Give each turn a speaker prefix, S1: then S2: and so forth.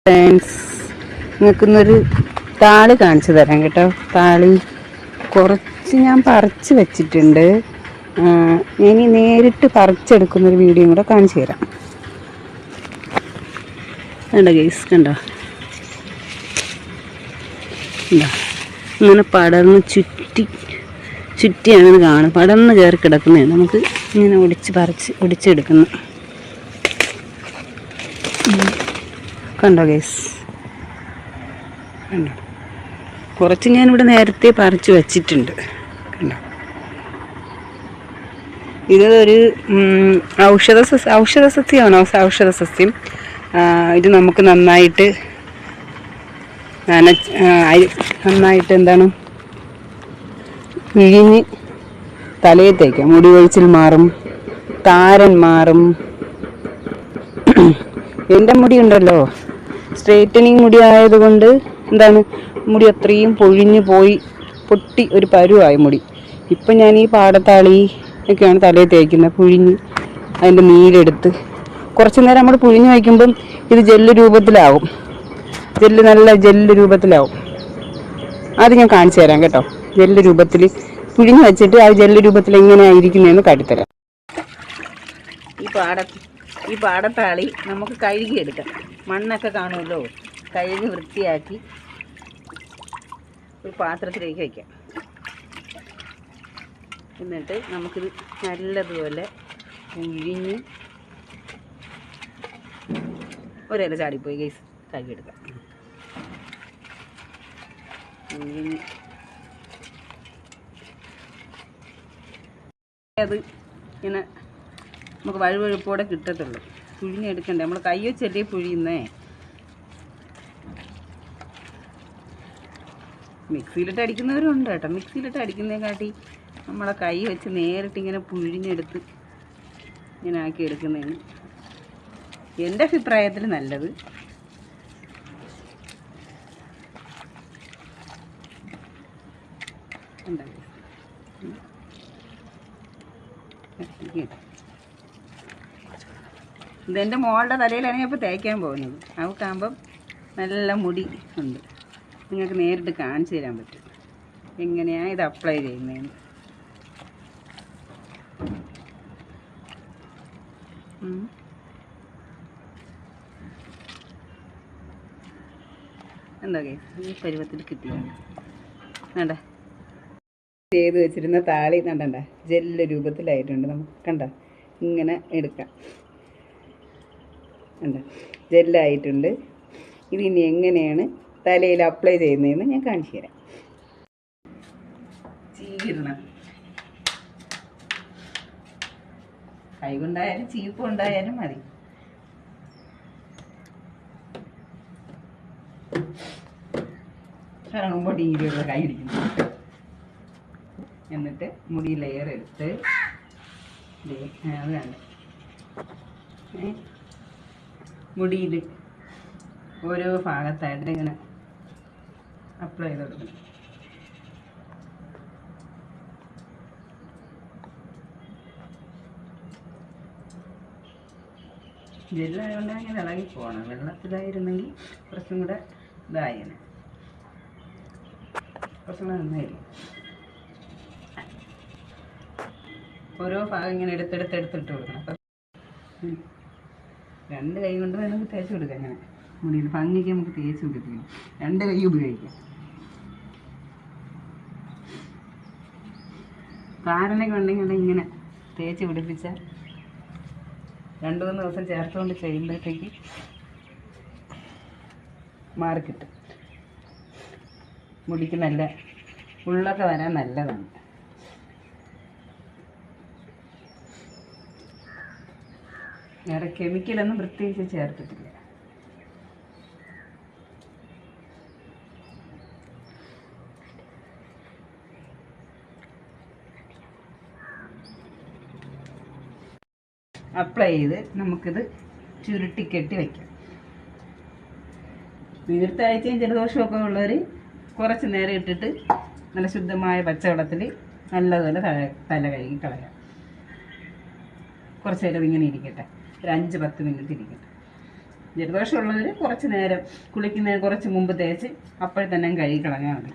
S1: Friends, നിങ്ങൾക്കിന്നൊരു താളി കാണിച്ചു തരാം കേട്ടോ. താളി കുറച്ച് ഞാൻ പറിച്ച് വെച്ചിട്ടുണ്ട്. ഇനി നേരിട്ട് പറിച്ചെടുക്കുന്നൊരു വീഡിയോ കൂടെ കാണിച്ചു തരാം. കണ്ടോ ഗൈസ്, കണ്ടോ ഇങ്ങനെ പടർന്ന് ചുറ്റിയാണ് കാണും. പടർന്ന് കയറി കിടക്കുന്നതാണ്. നമുക്ക് ഇങ്ങനെ ഒടിച്ചെടുക്കുന്നു. കണ്ടോ ഗൈസ്, കണ്ടോ? കുറച്ച് ഞാനിവിടെ നേരത്തെ പറിച്ച് വെച്ചിട്ടുണ്ട്. കണ്ടോ, ഇതൊരു ഔഷധ സസ്യമാണോ? ഔഷധ സസ്യം. ഇത് നമുക്ക് നന്നായിട്ട് എന്താണ് പിഴിഞ്ഞ് തലയിൽ തേക്കാം. മുടി കൊഴിച്ചിൽ മാറും, താരൻ മാറും. എൻ്റെ മുടി ഉണ്ടല്ലോ, സ്ട്രെയിറ്റനിങ് മുടി ആയതുകൊണ്ട് എന്താണ് മുടി അത്രയും പൊഴിഞ്ഞു പോയി, പൊട്ടി ഒരു പരുവായി മുടി. ഇപ്പം ഞാൻ ഈ പാടത്താളി ഒക്കെയാണ് തലയിൽ തേക്കുന്നത്. പുഴിഞ്ഞ് അതിൻ്റെ നീരെടുത്ത് കുറച്ച് നേരം നമ്മൾ പുഴിഞ്ഞ് വയ്ക്കുമ്പം ഇത് ജെല്ല് രൂപത്തിലാവും. നല്ല ജെല്ല് രൂപത്തിലാവും. അത് ഞാൻ കാണിച്ചു തരാം കേട്ടോ. ജെല്ല് രൂപത്തിൽ പുഴിഞ്ഞ് വെച്ചിട്ട് ആ ജെല്ല് രൂപത്തിൽ എങ്ങനെയാണ് ഇരിക്കുന്നതെന്ന് കാട്ടിത്തരാം. ഈ പാടത്താളി നമുക്ക് കഴുകിയെടുക്കാം. മണ്ണൊക്കെ കാണുമല്ലോ, കഴുകി വൃത്തിയാക്കി ഒരു പാത്രത്തിലേക്ക് വയ്ക്കാം. എന്നിട്ട് നമുക്കിത് നല്ലതുപോലെ പുഴിഞ്ഞ് ഒരേല ചാടിപ്പോയി ഗൈസ്, കഴുകിയെടുക്കാം. പുഴിഞ്ഞ് അത് ഇങ്ങനെ നമുക്ക് വഴുവഴുപ്പോടെ കിട്ടത്തുള്ളൂ. പുഴിഞ്ഞെടുക്കണ്ടേ, നമ്മൾ കൈ വെച്ചല്ലേ പുഴിയുന്നേ. മിക്സിയിലിട്ട് അടിക്കുന്നവരും കേട്ടോ. മിക്സിയിലിട്ട് അടിക്കുന്നതിനെക്കാട്ടി നമ്മളെ കൈ വെച്ച് നേരിട്ട് ഇങ്ങനെ പുഴിഞ്ഞെടുത്ത് ഇങ്ങനെ ആക്കി എടുക്കുന്നതാണ് എൻ്റെ അഭിപ്രായത്തിൽ നല്ലത്. ഇതെൻ്റെ മോളുടെ തലയിലാണ് ഞാൻ ഇപ്പോൾ തേക്കാൻ പോകുന്നത്. അവൾക്കാകുമ്പം നല്ല മുടി ഉണ്ട്. നിങ്ങൾക്ക് നേരിട്ട് കാണിച്ചു തരാൻ പറ്റും എങ്ങനെയാണ് ഇത് അപ്ലൈ ചെയ്യുന്നതെന്ന്. എന്താ ഈ പരുവത്തിൽ കിട്ടിയാണ്. വേണ്ട ചെയ്ത് വെച്ചിരുന്ന താളി കണ്ടണ്ട ജെല്ല് രൂപത്തിലായിട്ടുണ്ട്. നമുക്ക് കണ്ട ഇങ്ങനെ എടുക്കാം. കണ്ട ജെല്ലായിട്ടുണ്ട്. ഇതിനി എങ്ങനെയാണ് തലയിൽ അപ്ലൈ ചെയ്യുന്നതെന്ന് ഞാൻ കാണിച്ചു തരാം. ചീകിടണം. കൈ കൊണ്ടായാലും ചീപ്പ് കൊണ്ടായാലും മതി. മുമ്പോട്ട് ഈരുള്ള കൈ ഇരിക്കുന്നു. എന്നിട്ട് മുടി ലെയർ എടുത്ത് അത് കണ്ട മുടിയിൽ ഓരോ ഭാഗത്തായിട്ട് ഇങ്ങനെ അപ്ലൈ ചെയ്ത് കൊടുക്കണം. ജെല്ലായതുകൊണ്ട് അങ്ങനെ ഇളകി പോകണം. വെള്ളത്തിലായിരുന്നെങ്കിൽ കുറച്ചും കൂടെ ഇതായേനെ, കുറച്ചും കൂടെ നന്നായിരുന്നു. ഓരോ ഭാഗം ഇങ്ങനെ എടുത്തിട്ട് കൊടുക്കണം. അപ്പം രണ്ട് കൈ കൊണ്ട് നമുക്ക് തേച്ച് കൊടുക്കാം. അങ്ങനെ മുടിയിൽ ഭംഗിക്ക് നമുക്ക് തേച്ച് കൊടുക്കണം. രണ്ട് കൈ ഉപയോഗിക്കാം. താരനൊക്കെ ഉണ്ടെങ്കിൽ ഇങ്ങനെ തേച്ച് പിടിപ്പിച്ചാൽ 2-3 ദിവസം ചേർത്തുകൊണ്ട് ചെയ്യുമ്പോഴത്തേക്ക് മാറിക്കിട്ടും. മുടിക്ക് നല്ല ഉള്ളൊക്കെ വരാൻ നല്ലതാണ്. വേറെ കെമിക്കലൊന്നും പ്രത്യേകിച്ച് ചേർത്തിട്ടില്ല. അപ്ലൈ ചെയ്ത് നമുക്കിത് ചുരുട്ടിക്കെട്ടി വയ്ക്കാം. വീർത്താഴ്ചയും ജലദോഷമൊക്കെ ഉള്ളവർ കുറച്ച് നേരം ഇട്ടിട്ട് നല്ല ശുദ്ധമായ പച്ചവെള്ളത്തിൽ നല്ലതുപോലെ തല കഴുകി കളയാം. കുറച്ച് നേരം ഇങ്ങനെ ഇരിക്കട്ടെ, ഒരു 5-10 മിനിറ്റ് ഇരിക്കട്ടെ. ജലദോഷമുള്ളവർ കുറച്ച് നേരം കുളിക്കുന്നതിന് കുറച്ച് മുമ്പ് തേച്ച് അപ്പോഴത്തന്നെ കഴുകി കളഞ്ഞാൽ മതി.